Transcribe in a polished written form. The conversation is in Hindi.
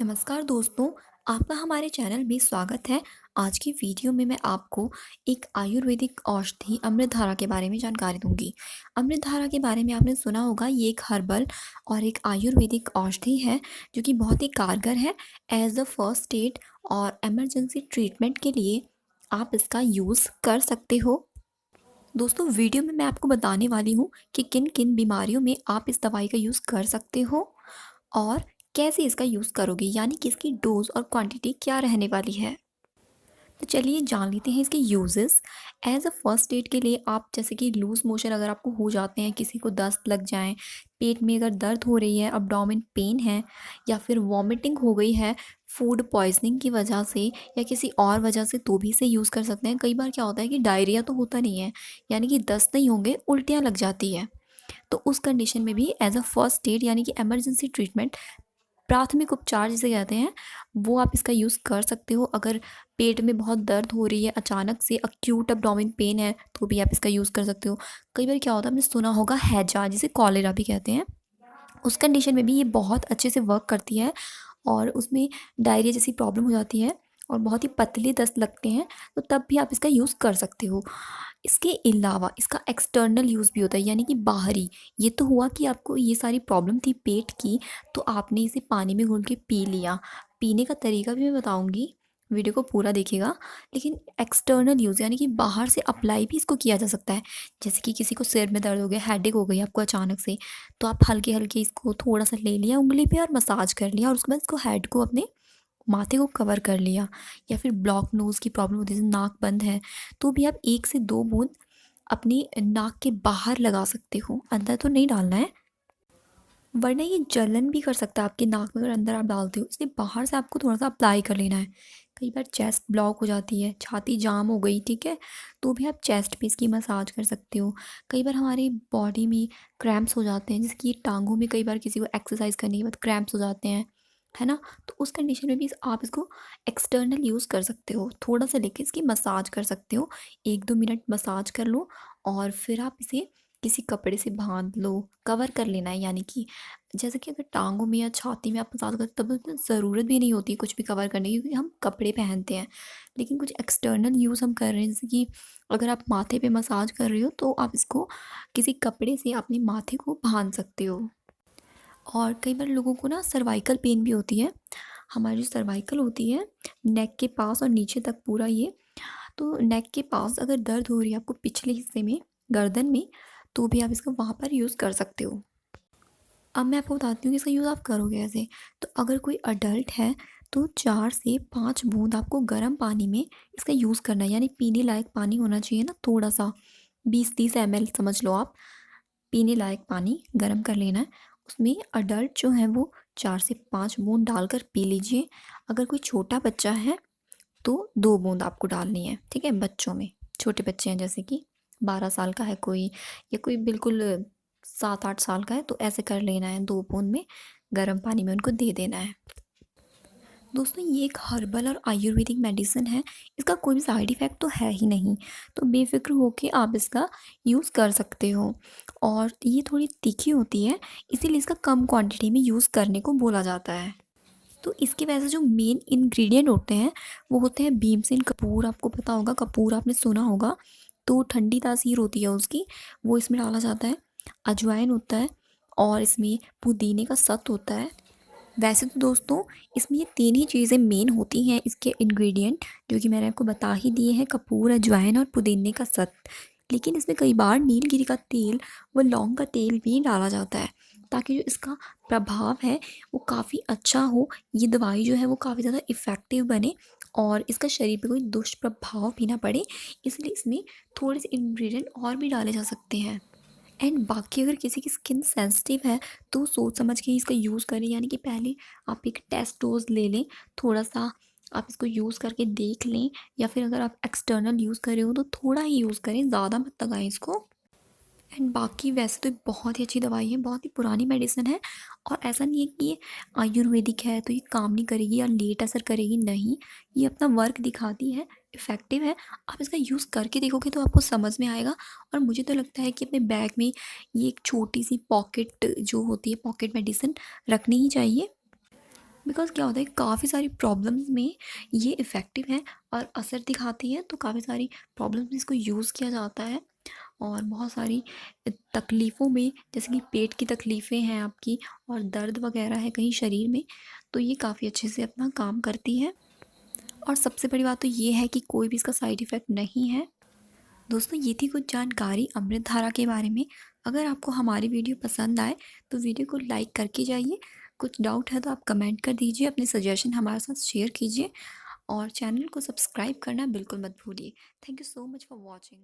नमस्कार दोस्तों, आपका हमारे चैनल में स्वागत है। आज की वीडियो में मैं आपको एक आयुर्वेदिक औषधि अमृतधारा के बारे में जानकारी दूंगी। अमृतधारा के बारे में आपने सुना होगा, ये एक हर्बल और एक आयुर्वेदिक औषधि है जो कि बहुत ही कारगर है एज अ फर्स्ट एड और इमरजेंसी ट्रीटमेंट के लिए आप इसका यूज़ कर सकते हो। दोस्तों, वीडियो में मैं आपको बताने वाली हूँ कि किन किन बीमारियों में आप इस दवाई का यूज़ कर सकते हो और कैसे इसका यूज़ करोगे, यानी कि इसकी डोज और क्वांटिटी क्या रहने वाली है। तो चलिए जान लेते हैं इसके uses. As a first aid के लिए आप जैसे कि लूज मोशन अगर आपको हो जाते हैं, किसी को दस्त लग जाए, पेट में अगर दर्द हो रही है, अब्डोमेन पेन है, या फिर वॉमिटिंग हो गई है फूड पॉइजनिंग की वजह से या किसी और वजह से, तो भी इसे यूज़ कर सकते हैं। कई बार क्या होता है कि डायरिया तो होता नहीं है, यानी कि दस्त नहीं होंगे, उल्टियाँ लग जाती है, तो उस कंडीशन में भी एज अ फर्स्ट एड यानी कि इमरजेंसी ट्रीटमेंट, प्राथमिक उपचार जिसे कहते हैं, वो आप इसका यूज़ कर सकते हो। अगर पेट में बहुत दर्द हो रही है, अचानक से अक्यूट एब्डोमेन पेन है, तो भी आप इसका यूज़ कर सकते हो। कई बार क्या होता है, आपने सुना होगा हैजा, जिसे कॉलेरा भी कहते हैं, उस कंडीशन में भी ये बहुत अच्छे से वर्क करती है और उसमें डायरिया जैसी प्रॉब्लम हो जाती है और बहुत ही पतले दस्त लगते हैं, तो तब भी आप इसका यूज़ कर सकते हो। इसके अलावा इसका एक्सटर्नल यूज़ भी होता है, यानी कि बाहरी। ये तो हुआ कि आपको ये सारी प्रॉब्लम थी पेट की, तो आपने इसे पानी में घोल के पी लिया। पीने का तरीका भी मैं बताऊँगी, वीडियो को पूरा देखिएगा। लेकिन एक्सटर्नल यूज़ यानी कि बाहर से अप्लाई भी इसको किया जा सकता है। जैसे कि किसी को सिर में दर्द हो गया, हेडेक हो गई आपको अचानक से, तो आप हल्के-हल्के इसको थोड़ा-सा ले लिया उँगली पे और मसाज कर लिया, और उसके बाद इसको हेड को, अपने माथे को कवर कर लिया। या फिर ब्लॉक नोज़ की प्रॉब्लम होती है, जैसे नाक बंद है, तो भी आप 1 से 2 बूँद अपनी नाक के बाहर लगा सकते हो, अंदर तो नहीं डालना है, वरना ये जलन भी कर सकता है आपकी नाक में अगर अंदर आप डालते हो। इसलिए बाहर से आपको थोड़ा-सा अप्लाई कर लेना है। कई बार चेस्ट ब्लॉक हो जाती है, छाती जाम हो गई, ठीक है? तो भी आप चेस्ट पे इसकी मसाज कर सकते हो। कई बार हमारी बॉडी में क्रैम्प्स हो जाते हैं, जैसे कि टाँगों में कई बार किसी को एक्सरसाइज़ करने के बाद क्रैम्प्स हो जाते हैं, है ना? तो उस कंडीशन में भी आप इसको एक्सटर्नल यूज़ कर सकते हो। थोड़ा-सा लेके इसकी मसाज कर सकते हो। 1-2 मिनट मसाज कर लो और फिर आप इसे किसी कपड़े से बाँध लो, कवर कर लेना है। यानी कि जैसे कि अगर टाँगों में या छाती में आप मसाज करते हो, तब तो ज़रूरत भी नहीं होती कुछ भी कवर करने की, क्योंकि हम कपड़े पहनते हैं। लेकिन कुछ एक्सटर्नल यूज़ हम कर रहे हैं, जैसे कि अगर आप माथे पे मसाज कर रहे हो, तो आप इसको किसी कपड़े से अपने माथे को बाँध सकते हो। और कई बार लोगों को ना सर्वाइकल पेन भी होती है। हमारी जो सर्वाइकल होती है, नेक के पास और नीचे तक पूरा ये, तो नेक के पास अगर दर्द हो रही है आपको पिछले हिस्से में, गर्दन में, तो भी आप इसको वहाँ पर यूज़ कर सकते हो। अब मैं आपको बताती हूँ कि इसका यूज़ आप करोगे कैसे। तो अगर कोई अडल्ट है, तो 4 से 5 बूँद आपको गर्म पानी में इसका यूज़ करना है, यानी पीने लायक पानी होना चाहिए ना, थोड़ा-सा 20-30 एमएल समझ लो आप। पीने लायक पानी गर्म कर लेना है, उसमें अडल्ट जो है वो 4 से 5 बूँद डालकर पी लीजिए। अगर कोई छोटा बच्चा है, तो 2 बूँद आपको डालनी है, ठीक है? बच्चों में, छोटे बच्चे हैं, जैसे कि 12 साल का है कोई, या कोई बिल्कुल 7-8 साल का है, तो ऐसे कर लेना है, 2 बूँद में गर्म पानी में उनको दे देना है। दोस्तों, ये एक हर्बल और आयुर्वेदिक मेडिसिन है, इसका कोई भी साइड इफ़ेक्ट तो है ही नहीं, तो बेफ़िक्र होके आप इसका यूज़ कर सकते हो। और ये थोड़ी तीखी होती है, इसीलिए इसका कम क्वांटिटी में यूज़ करने को बोला जाता है। तो इसके वैसे जो मेन इंग्रेडिएंट होते हैं, वो होते हैं भीमसेन कपूर। आपको पता होगा, कपूर आपने सुना होगा, तो ठंडी तासीर होती है उसकी, वो इसमें डाला जाता है। अजवाइन होता है और इसमें पुदीने का सत्व होता है। वैसे तो दोस्तों, इसमें ये 3 ही चीज़ें मेन होती हैं, इसके इंग्रेडिएंट, जो कि मैंने आपको बता ही दिए हैं, कपूर, अजवाइन और पुदीने का सत्व। लेकिन इसमें कई बार नीलगिरी का तेल व लौंग का तेल भी डाला जाता है, ताकि जो इसका प्रभाव है वो काफ़ी अच्छा हो, ये दवाई जो है वो काफ़ी ज़्यादा इफ़ेक्टिव बने और इसका शरीर पे कोई दुष्प्रभाव भी ना पड़े। इसलिए इसमें थोड़े से इंग्रेडिएंट और भी डाले जा सकते हैं। एंड बाकी अगर किसी की स्किन सेंसिटिव है, तो सोच समझ के ही इसका यूज़ करें, यानी कि पहले आप एक टेस्ट डोज ले लें, थोड़ा सा आप इसको यूज़ करके देख लें, या फिर अगर आप एक्सटर्नल यूज़ कर रहे हो तो थोड़ा ही यूज़ करें, ज़्यादा मत लगाएं इसको। एंड बाकी वैसे तो ये बहुत ही अच्छी दवाई है, बहुत ही पुरानी मेडिसिन है, और ऐसा नहीं है कि ये आयुर्वेदिक है तो ये काम नहीं करेगी या लेट असर करेगी, नहीं, ये अपना वर्क दिखाती है, इफ़ेक्टिव है। आप इसका यूज़ करके देखोगे तो आपको समझ में आएगा। और मुझे तो लगता है कि अपने बैग में ये एक छोटी सी पॉकेट जो होती है, पॉकेट मेडिसिन, रखनी ही चाहिए। बिकॉज़ क्या होता है काफ़ी सारी प्रॉब्लम्स में ये इफ़ेक्टिव है और असर दिखाती है, तो काफ़ी सारी प्रॉब्लम्स में इसको यूज़ किया जाता है। और बहुत सारी तकलीफ़ों में, जैसे कि पेट की तकलीफ़ें हैं आपकी और दर्द वग़ैरह है कहीं शरीर में, तो ये काफ़ी अच्छे से अपना काम करती है। और सबसे बड़ी बात तो ये है कि कोई भी इसका साइड इफ़ेक्ट नहीं है। दोस्तों, ये थी कुछ जानकारी अमृतधारा के बारे में। अगर आपको हमारी वीडियो पसंद आए तो वीडियो को लाइक करके जाइए। कुछ डाउट है तो आप कमेंट कर दीजिए, अपने सजेशन हमारे साथ शेयर कीजिए और चैनल को सब्सक्राइब करना बिल्कुल मत भूलिए। Thank you so much for watching.